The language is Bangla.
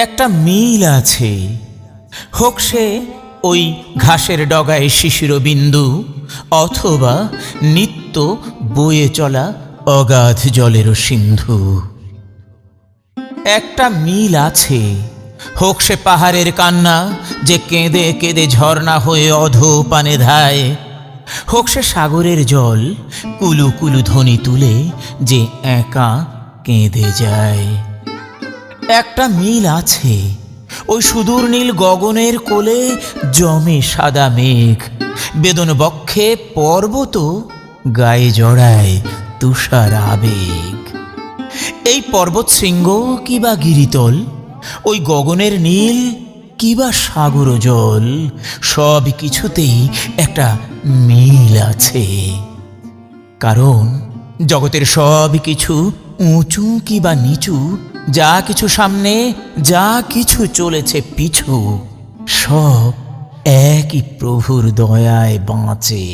একটা মিল আছে, হোক সে ওই ঘাসের ডগায় শিশির বিন্দু, অথবা নিত্য বয়ে চলা অগাধ জলের সিন্ধু। একটা মিল আছে, হোক সে পাহাড়ের কান্না যে কেঁদে কেঁদে ঝর্ণা হয়ে অধোপানে ধায়, হোক সে সাগরের জল কুলু কুলু ধ্বনি তুলে যে একা কেঁদে যায়। একটা মিল আছে, ওই সুদূর নীল গগনের কোলে জমে সাদা মেঘ, বেদন বক্ষে পর্বত, গায়ে জড়ায় তুষার আবেগ। এই পর্বত শৃঙ্গ কিবা গিরিতল, ওই গগনের নীল কিবা সাগর জল, সব কিছুতেই একটা মিল আছে। কারণ জগতের সব কিছু উঁচু কিবা নিচু, যা কিছু সামনে, যা কিছু চলেছে পিছু, সব একই প্রভুর দয়ায় বাঁচে।